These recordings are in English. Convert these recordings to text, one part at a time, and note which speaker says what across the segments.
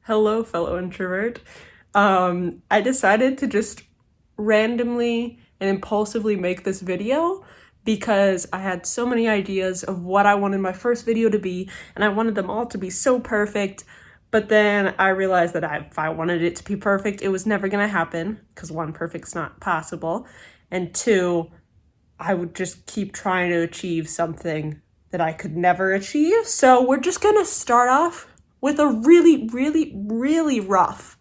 Speaker 1: Hello, fellow introvert. I decided to just randomly and impulsively make this video because I had so many ideas of what I wanted my first video to be, and I wanted them all to be so perfect. But then I realized that if I wanted it to be perfect, it was never gonna happen because one, perfect's not possible, and two, I would just keep trying to achieve something that I could never achieve. So we're just gonna start off with a really rough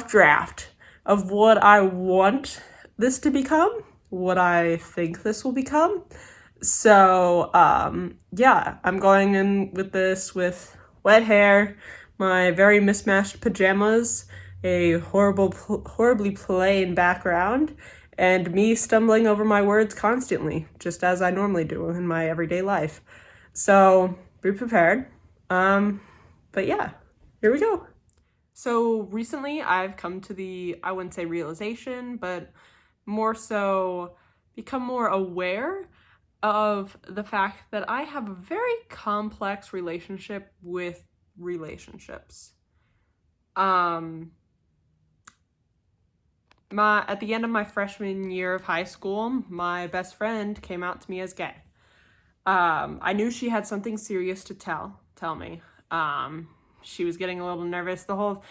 Speaker 1: draft of what I want this to become, what I think this will become. So yeah, I'm going in with this with wet hair, my very mismatched pajamas, a horribly plain background, and me stumbling over my words constantly, just as I normally do in my everyday life. So be prepared. But yeah, here we go. So recently I've come to I wouldn't say realization, but more so become more aware of the fact that I have a very complex relationship with relationships. At the end of my freshman year of high school, my best friend came out to me as gay. I knew she had something serious to tell me. She was getting a little nervous the whole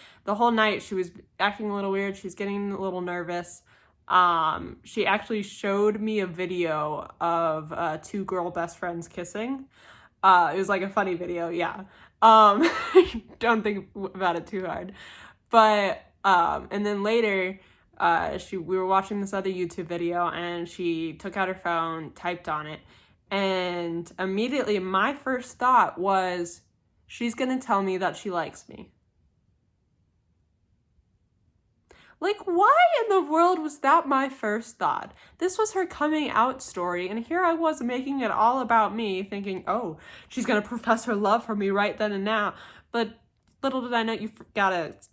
Speaker 1: night. She was acting a little weird. She was getting a little nervous. She actually showed me a video of two girl best friends kissing. It was like a funny video, yeah. Don't think about it too hard. But and then later, we were watching this other YouTube video, and she took out her phone, typed on it, and immediately my first thought was, she's gonna tell me that she likes me. Like, why in the world was that my first thought? This was her coming out story, and here I was making it all about me, thinking, oh, she's gonna profess her love for me right then and now. But little did I know,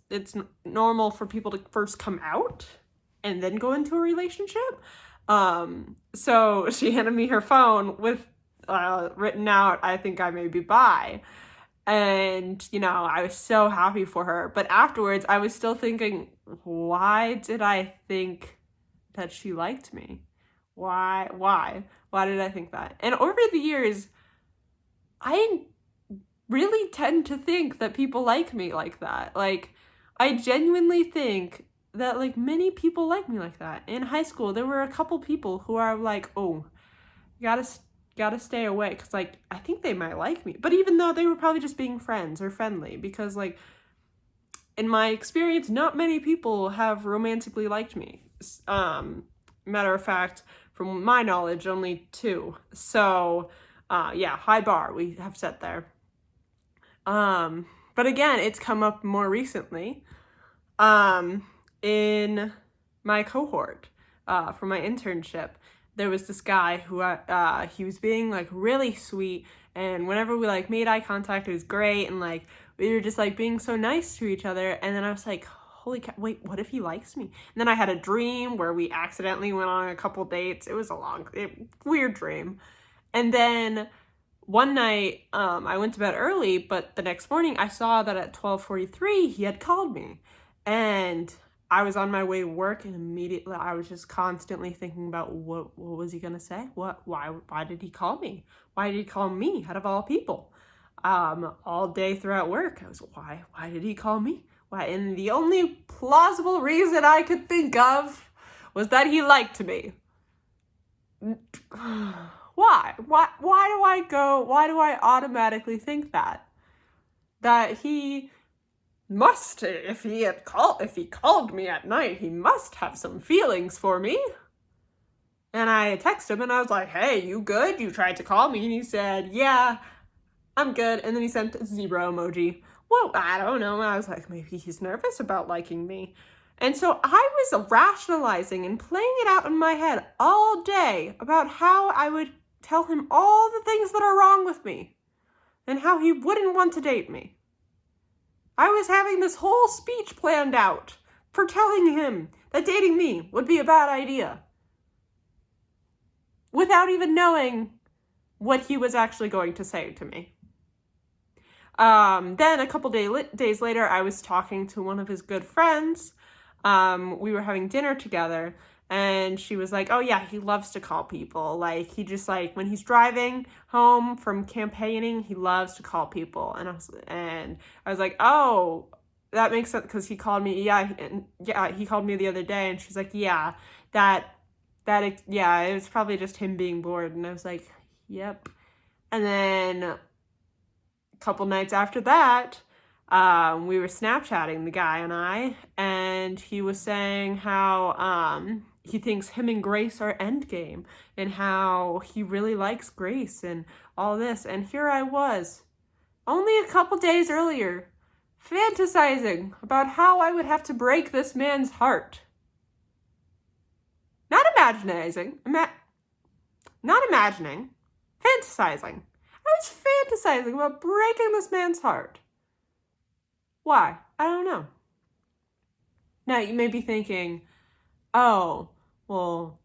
Speaker 1: it's normal for people to first come out and then go into a relationship. So she handed me her phone with written out, I think I may be bi. And, I was so happy for her. But afterwards, I was still thinking, why did I think that she liked me? Why? Why did I think that? And over the years, I really tend to think that people like me like that. Like, I genuinely think that, like, many people like me like that. In high school, there were a couple people who are like, oh, you gotta stay away, because, like, I think they might like me. But even though they were probably just being friends or friendly, because, like, in my experience, not many people have romantically liked me. Matter of fact, from my knowledge, only two. So, yeah, high bar we have set there. But again, it's come up more recently. In my cohort, for my internship, there was this guy who he was being like really sweet, and whenever we like made eye contact, it was great, and like we were just like being so nice to each other. And then I was like, holy cow, wait, what if he likes me? And then I had a dream where we accidentally went on a couple dates. It was weird dream. And then one night, I went to bed early, but the next morning I saw that at 12:43 he had called me, and I was on my way to work, and immediately I was just constantly thinking about what was he gonna say? Why did he call me? Why did he call me out of all people? All day throughout work, I was, why did he call me? Why? And the only plausible reason I could think of was that he liked me. Why do I automatically think that he must, if he called me at night, he must have some feelings for me? And I texted him and I was like, hey, you good? You tried to call me? And he said, yeah, I'm good. And then he sent a zebra emoji. Well, I don't know. I was like, maybe he's nervous about liking me. And so I was rationalizing and playing it out in my head all day about how I would tell him all the things that are wrong with me and how he wouldn't want to date me. I was having this whole speech planned out for telling him that dating me would be a bad idea, without even knowing what he was actually going to say to me. Then a couple days later, I was talking to one of his good friends. We were having dinner together, and she was like, oh yeah, he loves to call people. Like, he just, like, when he's driving home from campaigning, he loves to call people. And I was like, oh, that makes sense, because he called me, he called me the other day, and she's like, yeah, yeah, it was probably just him being bored. And I was like, yep. And then a couple nights after that, we were Snapchatting, the guy and I, and he was saying how he thinks him and Grace are endgame, and how he really likes Grace and all this. And here I was, only a couple days earlier, fantasizing about how I would have to break this man's heart. Not imagining, fantasizing. I was fantasizing about breaking this man's heart. Why? I don't know. Now, you may be thinking, oh, well,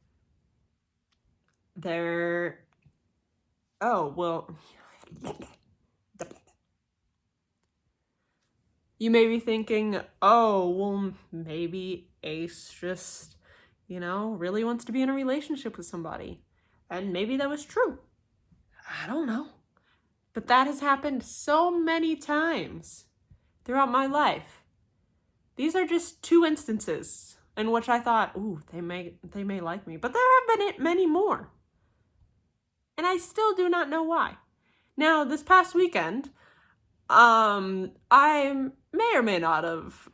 Speaker 1: you may be thinking, oh, well, maybe Ace just, really wants to be in a relationship with somebody. And maybe that was true. I don't know. But that has happened so many times throughout my life. These are just two instances in which I thought, ooh, they may like me. But there have been many more. And I still do not know why. Now, this past weekend, I may or may not have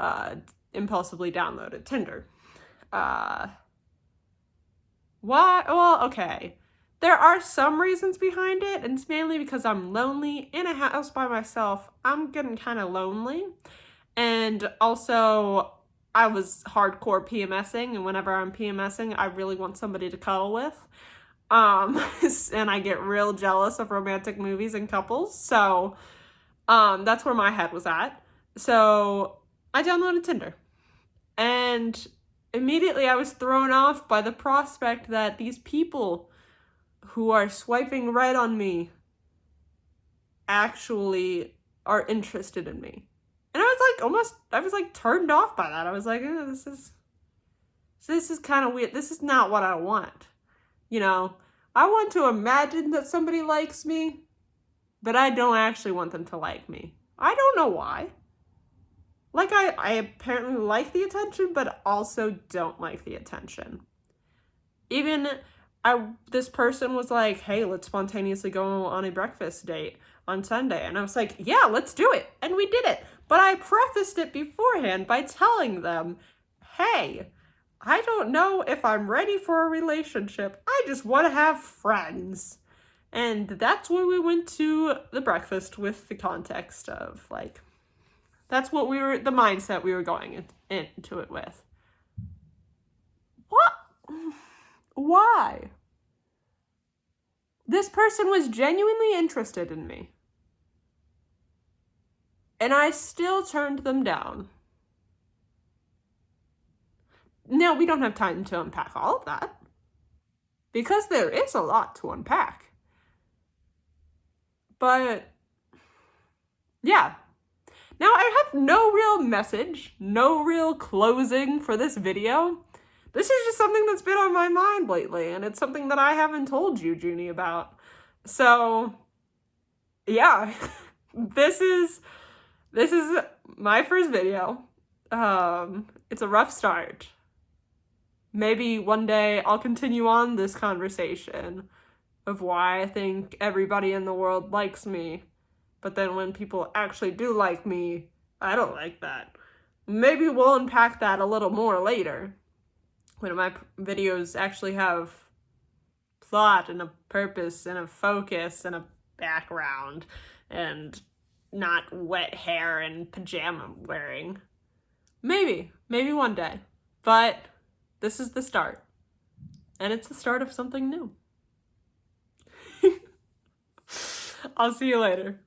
Speaker 1: impulsively downloaded Tinder. Why? Well, okay. There are some reasons behind it, and it's mainly because I'm lonely in a house by myself. I'm getting kind of lonely. And also, I was hardcore PMSing, and whenever I'm PMSing, I really want somebody to cuddle with. And I get real jealous of romantic movies and couples. So, that's where my head was at. So, I downloaded Tinder. And immediately I was thrown off by the prospect that these people who are swiping right on me actually are interested in me. And I was like turned off by that. I was like, this is kind of weird. This is not what I want. I want to imagine that somebody likes me, but I don't actually want them to like me. I don't know why. Like, I apparently like the attention, but also don't like the attention. Even this person was like, hey, let's spontaneously go on a breakfast date on Sunday. And I was like, yeah, let's do it. And we did it. But I prefaced it beforehand by telling them, hey, I don't know if I'm ready for a relationship. I just want to have friends. And that's where we went to the breakfast with the context of, like, that's what the mindset we were going into it with. What? Why? This person was genuinely interested in me. And I still turned them down. Now, we don't have time to unpack all of that, because there is a lot to unpack. But, yeah. Now, I have no real message, no real closing for this video. This is just something that's been on my mind lately, and it's something that I haven't told you, Junie, about. So, yeah, this is my first video. It's a rough start. Maybe one day I'll continue on this conversation of why I think everybody in the world likes me. But then when people actually do like me, I don't like that. Maybe we'll unpack that a little more later, when my videos actually have plot and a purpose and a focus and a background and not wet hair and pajama wearing. Maybe one day. But this is the start. And it's the start of something new. I'll see you later.